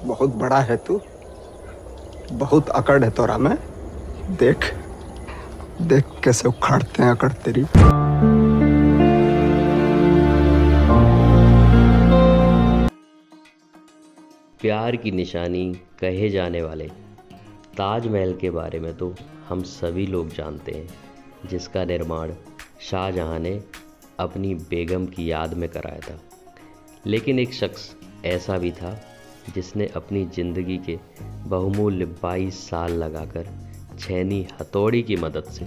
बहुत बड़ा है तू, बहुत अकड़ है तोरा में। देख देख कैसे उखाड़ते हैं अकड़ तेरी। प्यार की निशानी कहे जाने वाले ताजमहल के बारे में तो हम सभी लोग जानते हैं, जिसका निर्माण शाहजहां ने अपनी बेगम की याद में कराया था। लेकिन एक शख्स ऐसा भी था जिसने अपनी ज़िंदगी के बहुमूल्य 22 साल लगाकर छेनी हथौड़ी की मदद से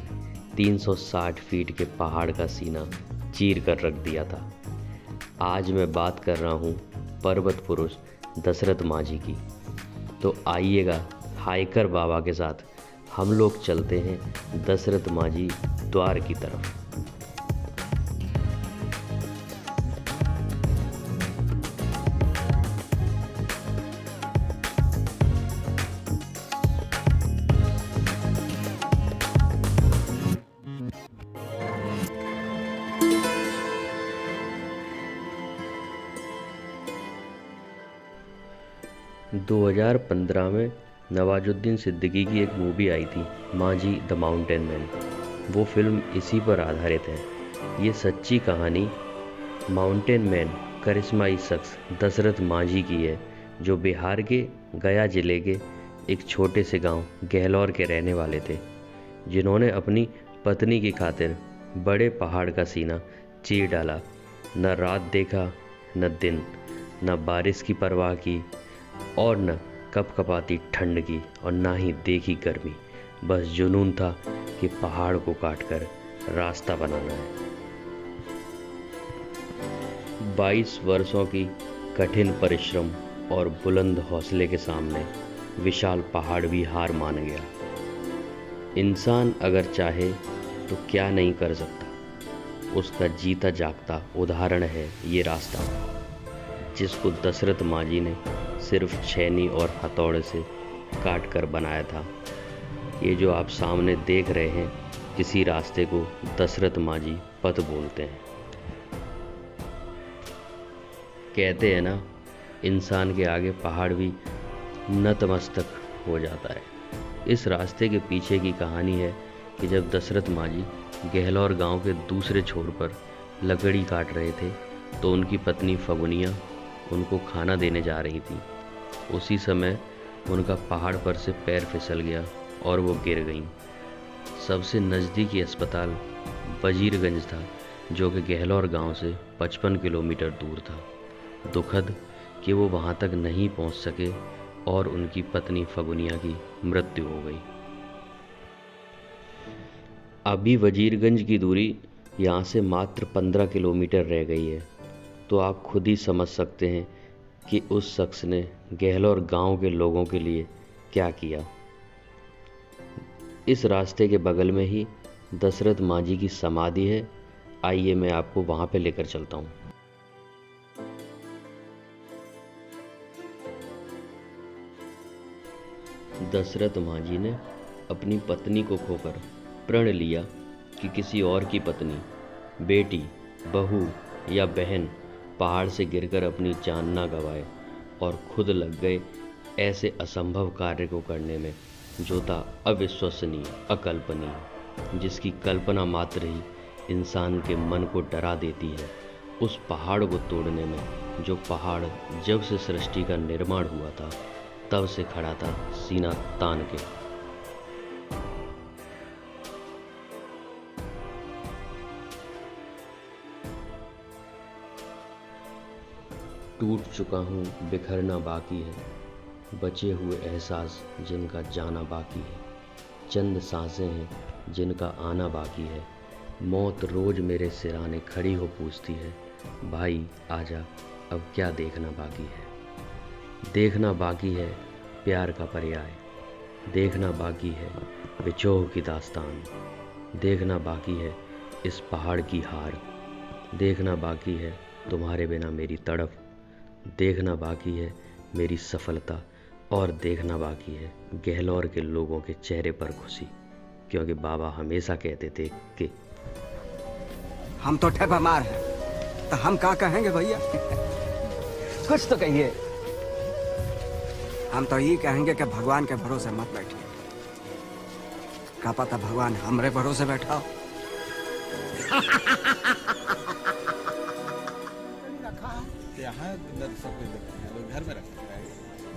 360 फीट के पहाड़ का सीना चीर कर रख दिया था। आज मैं बात कर रहा हूँ पर्वत पुरुष दशरथ मांझी की। तो आइएगा हाइकर बाबा के साथ हम लोग चलते हैं दशरथ मांझी द्वार की तरफ। 2015 में नवाजुद्दीन सिद्दीकी की एक मूवी आई थी, मांझी द माउंटेन मैन। वो फिल्म इसी पर आधारित है। ये सच्ची कहानी माउंटेन मैन करिश्माई शख्स दशरथ मांझी की है, जो बिहार के गया जिले के एक छोटे से गांव गहलौर के रहने वाले थे, जिन्होंने अपनी पत्नी की खातिर बड़े पहाड़ का सीना चीर डाला। न रात देखा न दिन, न बारिश की परवाह की और न कपकपाती ठंड की, और ना ही देखी गर्मी। बस जुनून था कि पहाड़ को काटकर रास्ता बनाना है। 22 वर्षों की कठिन परिश्रम और बुलंद हौसले के सामने विशाल पहाड़ भी हार मान गया। इंसान अगर चाहे तो क्या नहीं कर सकता, उसका जीता जागता उदाहरण है ये रास्ता, जिसको दशरथ मांझी ने सिर्फ छेनी और हथौड़े से काट कर बनाया था। ये जो आप सामने देख रहे हैं, किसी रास्ते को दशरथ मांझी पथ बोलते हैं। कहते हैं ना, इंसान के आगे पहाड़ भी नतमस्तक हो जाता है। इस रास्ते के पीछे की कहानी है कि जब दशरथ मांझी गहलौर गांव के दूसरे छोर पर लकड़ी काट रहे थे, तो उनकी पत्नी फगुनिया उनको खाना देने जा रही थी। उसी समय उनका पहाड़ पर से पैर फिसल गया और वो गिर गईं। सबसे नज़दीकी अस्पताल वजीरगंज था, जो कि गहलौर गांव से 55 किलोमीटर दूर था। दुखद कि वो वहां तक नहीं पहुंच सके और उनकी पत्नी फगुनिया की मृत्यु हो गई। अभी वजीरगंज की दूरी यहाँ से मात्र 15 किलोमीटर रह गई है। तो आप खुद ही समझ सकते हैं कि उस शख्स ने गहलौर गांव के लोगों के लिए क्या किया। इस रास्ते के बगल में ही दशरथ मांझी की समाधि है। आइए मैं आपको वहां पे लेकर चलता हूं। दशरथ मांझी ने अपनी पत्नी को खोकर प्रण लिया कि किसी और की पत्नी, बेटी, बहू या बहन पहाड़ से गिरकर अपनी जान ना गंवाए, और खुद लग गए ऐसे असंभव कार्य को करने में जो था अविश्वसनीय, अकल्पनीय, जिसकी कल्पना मात्र ही इंसान के मन को डरा देती है। उस पहाड़ को तोड़ने में, जो पहाड़ जब से सृष्टि का निर्माण हुआ था तब से खड़ा था सीना तान के। टूट चुका हूँ, बिखरना बाकी है, बचे हुए एहसास जिनका जाना बाकी है, चंद सांसें हैं जिनका आना बाकी है। मौत रोज मेरे सिराने खड़ी हो पूछती है, भाई आजा, अब क्या देखना बाकी है। देखना बाकी है प्यार का पर्याय, देखना बाकी है विछोह की दास्तान, देखना बाकी है इस पहाड़ की हार, देखना बाकी है तुम्हारे बिना मेरी तड़प, देखना बाकी है मेरी सफलता, और देखना बाकी है गहलौर के लोगों के चेहरे पर खुशी, क्योंकि बाबा हमेशा कहते थे कि हम तो ठेपा मार हैं, तो हम क्या कहेंगे भैया? कुछ तो कहिए। हम तो ये कहेंगे कि भगवान के भरोसे मत बैठिए। क्या पता भगवान हमरे भरोसे बैठा हो। यहाँ सब कुछ रखते हैं लोग, घर में रखते हैं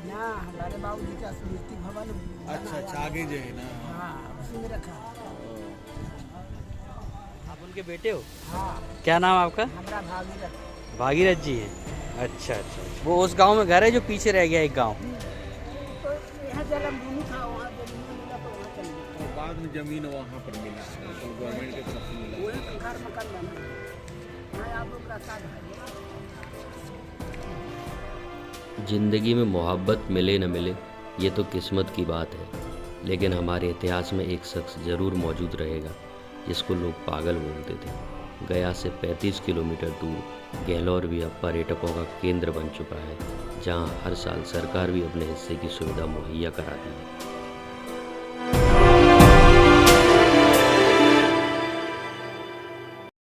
ना, हमारे बाबूजी का स्मृति भवन अच्छा अच्छा आगे जो है ना। हाँ उसी में रखा। आप उनके बेटे हो? हाँ क्या नाम आपका? हमारा भागीरथ। भागीरथ जी हैं। अच्छा अच्छा। वो उस गांव में घर है जो पीछे रह गया एक गांव? तो यहाँ जन्मभूमि था, वहाँ जमीन मिला तो वहाँ चल गया। तो बाद में जमीन वहाँ पर मिला, तो गवर्नमेंट की तरफ से मिला। वही तो घर मकान बना है। हाँ आप लोग रास्ता है। ज़िंदगी में मोहब्बत मिले न मिले ये तो किस्मत की बात है, लेकिन हमारे इतिहास में एक शख्स ज़रूर मौजूद रहेगा जिसको लोग पागल बोलते थे। गया से 35 किलोमीटर दूर गहलोर भी अब पर्यटकों का केंद्र बन चुका है, जहां हर साल सरकार भी अपने हिस्से की सुविधा मुहैया कराती है।